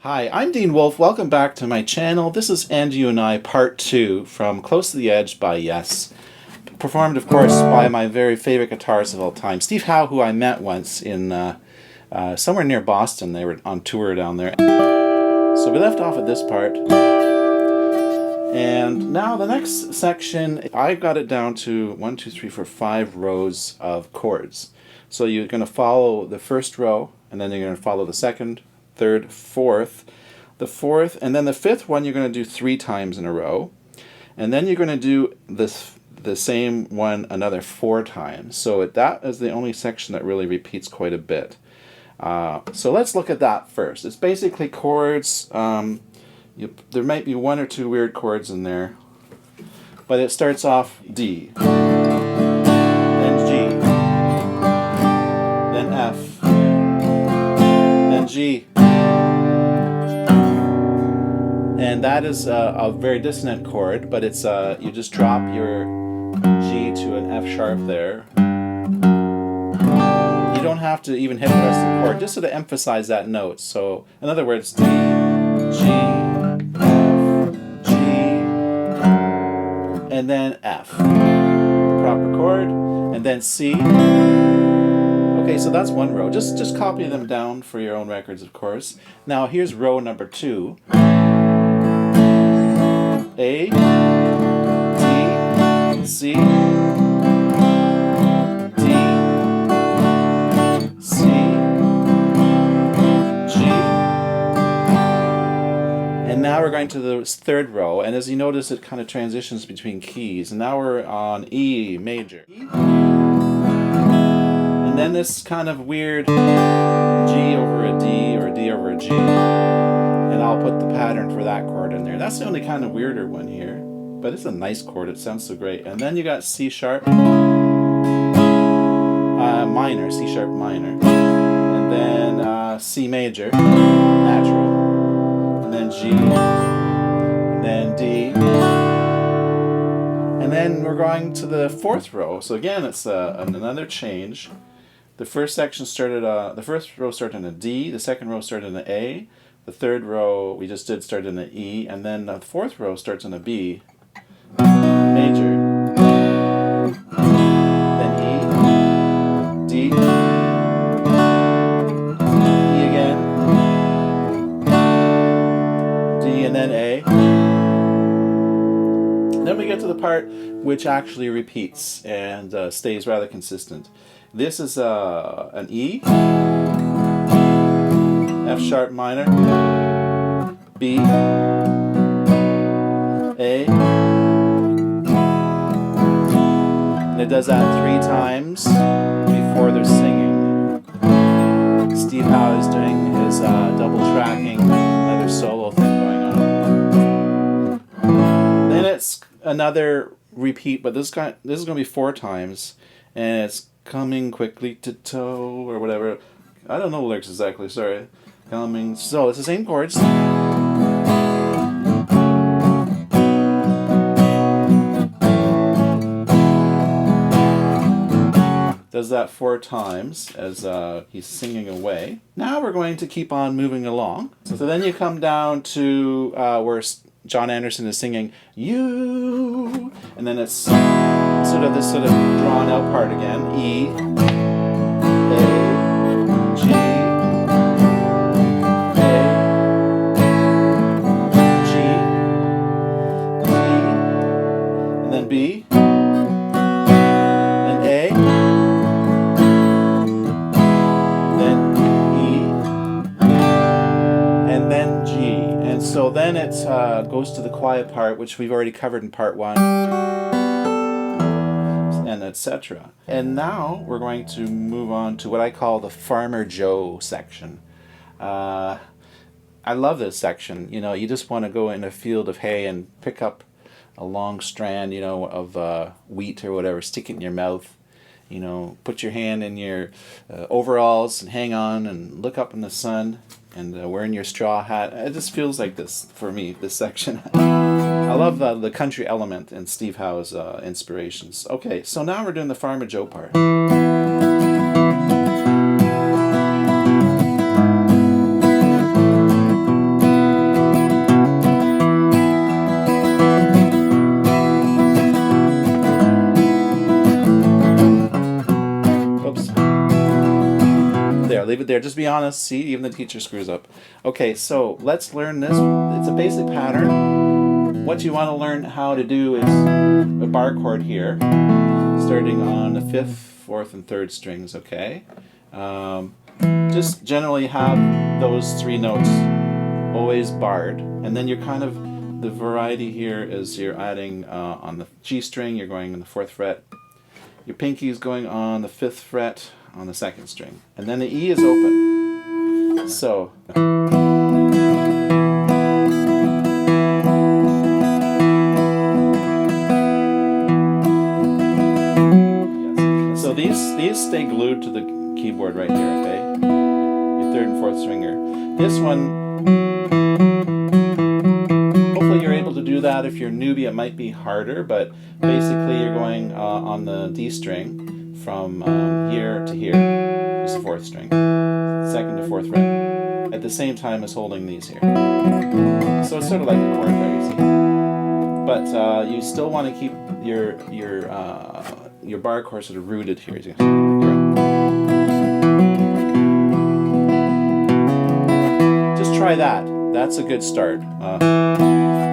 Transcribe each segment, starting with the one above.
Hi, I'm Dean Wolfe. Welcome back to my channel. This is And You and I Part 2 from Close to the Edge by Yes. Performed, of course, by my very favorite guitarist of all time, Steve Howe, who I met once in somewhere near Boston. They were on tour down there. So we left off at this part. And now the next section, I got it down to 5 rows of chords. So you're going to follow the first row, and then you're going to follow the second, third, fourth, the fourth, and then the fifth one you're going to do 3 times in a row, and then you're going to do the same one another 4 times. So that is the only section that really repeats quite a bit. So let's look at that first. It's basically chords. There might be 1 or 2 weird chords in there, but it starts off D, then G, then F, then G. And that is a very dissonant chord, but it's you just drop your G to an F sharp there. You don't have to even hit the rest of the chord, just to emphasize that note. So, in other words, D, G, F, G, and then F, the proper chord, and then C. Okay, so that's 1 row. Just copy them down for your own records, of course. Now here's row number 2. A, D, C, D, C, G. And now we're going to the 3rd row, and as you notice, it kind of transitions between keys. And now we're on E major. And then this kind of weird G over a D or D over a G. And I'll put the pattern for that chord in there. That's the only kind of weirder one here, but it's a nice chord. It sounds so great. And then you got C sharp minor, C sharp minor, and then C major, natural, and then G, and then D, and then we're going to the 4th row. So again, it's another change. The first section started. The first row started in a D. The second row started in an A. The 3rd row we just did start in an E, and then the 4th row starts in a B major, then E, D, E again, D, and then A. Then we get to the part which actually repeats and stays rather consistent. This is an E, F sharp minor, B, A, and it does that 3 times before they're singing. Steve Howe is doing his double tracking, another solo thing going on. Then it's another repeat, but this is going to be 4 times, and it's coming quickly to toe or whatever. I don't know the lyrics exactly, sorry. Coming, so it's the same chords. Does that 4 times as he's singing away. Now we're going to keep on moving along. So then you come down to where John Anderson is singing "You," and then it's sort of this drawn out part again. E, A, G, B, then A, then E, and then G. And so then it goes to the quiet part, which we've already covered in part 1, and etc. And now we're going to move on to what I call the Farmer Joe section. I love this section. You know, you just want to go in a field of hay and pick up a long strand, of wheat or whatever, stick it in your mouth, put your hand in your overalls and hang on and look up in the sun and wearing your straw hat. It just feels like this for me, this section. I love the country element in Steve Howe's inspirations. Okay, so now we're doing the Farmer Joe part. it there. Just be honest. See, even the teacher screws up. Okay, so let's learn this. It's a basic pattern. What you want to learn how to do is a bar chord here, starting on the 5th, 4th, and 3rd strings, okay? Just generally have those 3 notes always barred, and then you're kind of, the variety here is you're adding on the G string, you're going on the 4th fret, your pinky is going on the 5th fret on the 2nd string, and then the E is open. So these stay glued to the keyboard right here, okay? Your 3rd and 4th stringer. This one, hopefully you're able to do that. If you're a newbie, it might be harder, but basically you're going on the D string from here to here. It's the 4th string. 2nd to 4th fret. At the same time as holding these here. So it's sort of like a chord there, you see. But you still want to keep your bar chord sort of rooted here. Just try that. That's a good start.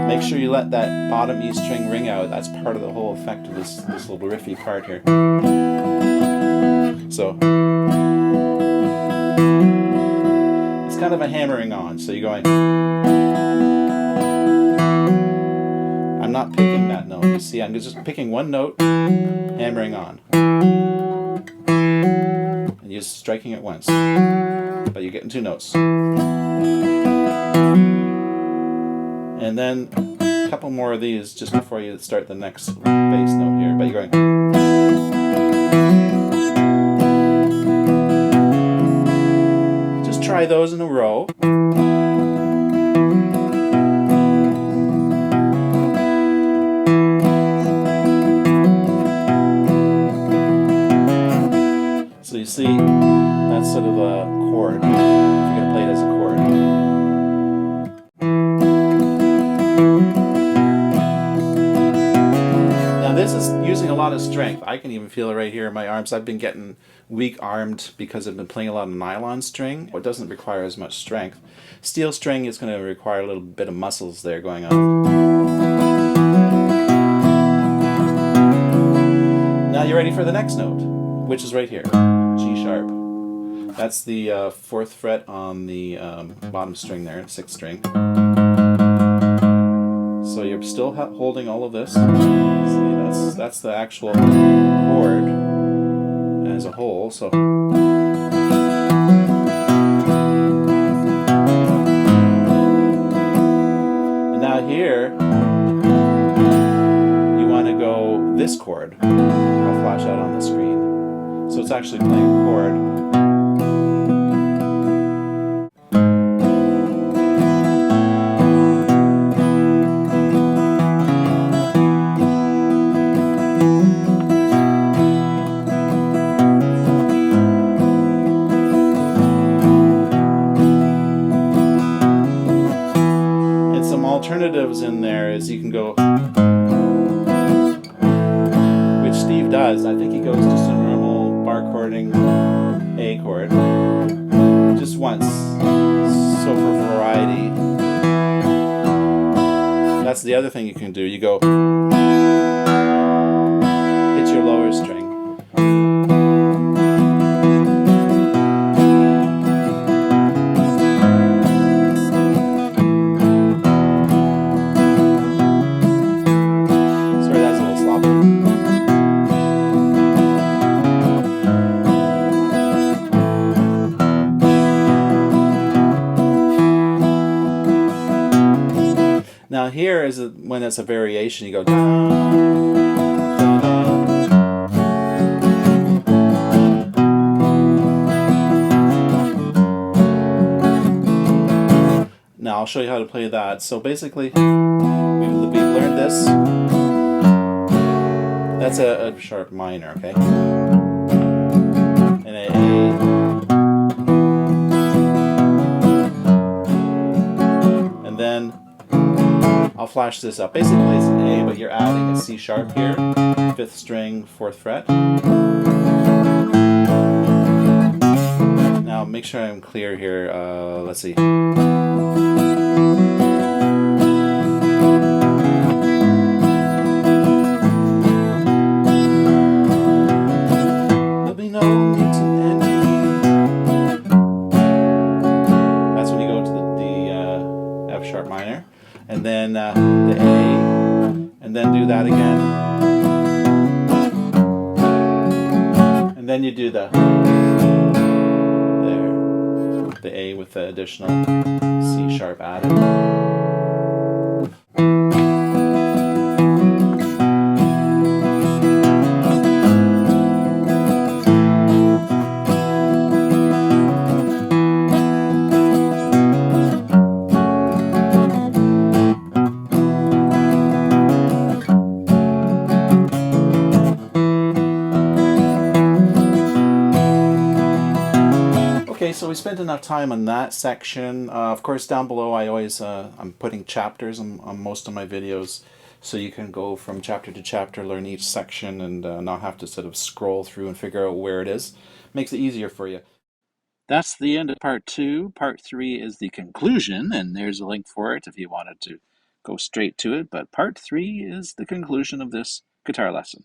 Make sure you let that bottom E string ring out. That's part of the whole effect of this little riffy part here. So it's kind of a hammering on. So you're going. I'm not picking that note. You see, I'm just picking one note, hammering on. And you're just striking it once. But you're getting 2 notes. And then a couple more of these just before you start the next bass note here. But you're going. Just try those in a row. So you see, that's sort of a chord. If you're going to play it as a chord. Now this is using a lot of strength. I can even feel it right here in my arms. I've been getting weak-armed because I've been playing a lot of nylon string. It doesn't require as much strength. Steel string is going to require a little bit of muscles there going on. Now you're ready for the next note, which is right here. G sharp. That's the 4th fret on the bottom string there, 6th string. So you're still holding all of this. See, that's the actual chord as a whole. So and now here you want to go this chord. I'll flash out on the screen. So it's actually playing a chord. And some alternatives in there is you can go, which Steve does. I think he goes to some normal bar chording A chord just once. So for variety, that's the other thing you can do. You go hit your lower string. Sorry, that's a little sloppy. Now here is when it's a variation. You go down, Now I'll show you how to play that. So basically, we've learned this. That's a sharp minor, okay? And a and then I'll flash this up. Basically it's an A, but you're adding a C sharp here, 5th string, 4th fret. Now I'll make sure I'm clear here. Let's see. There'll be no need to envy. That's when you go to the F sharp minor, and then the A, and then do that again, and then you do the A with the additional C sharp added. Okay, so we spent enough time on that section. Of course, down below I always, I'm putting chapters on most of my videos, so you can go from chapter to chapter, learn each section, and not have to sort of scroll through and figure out where it is. Makes it easier for you. That's the end of part 2. Part 3 is the conclusion, and there's a link for it if you wanted to go straight to it. But part 3 is the conclusion of this guitar lesson.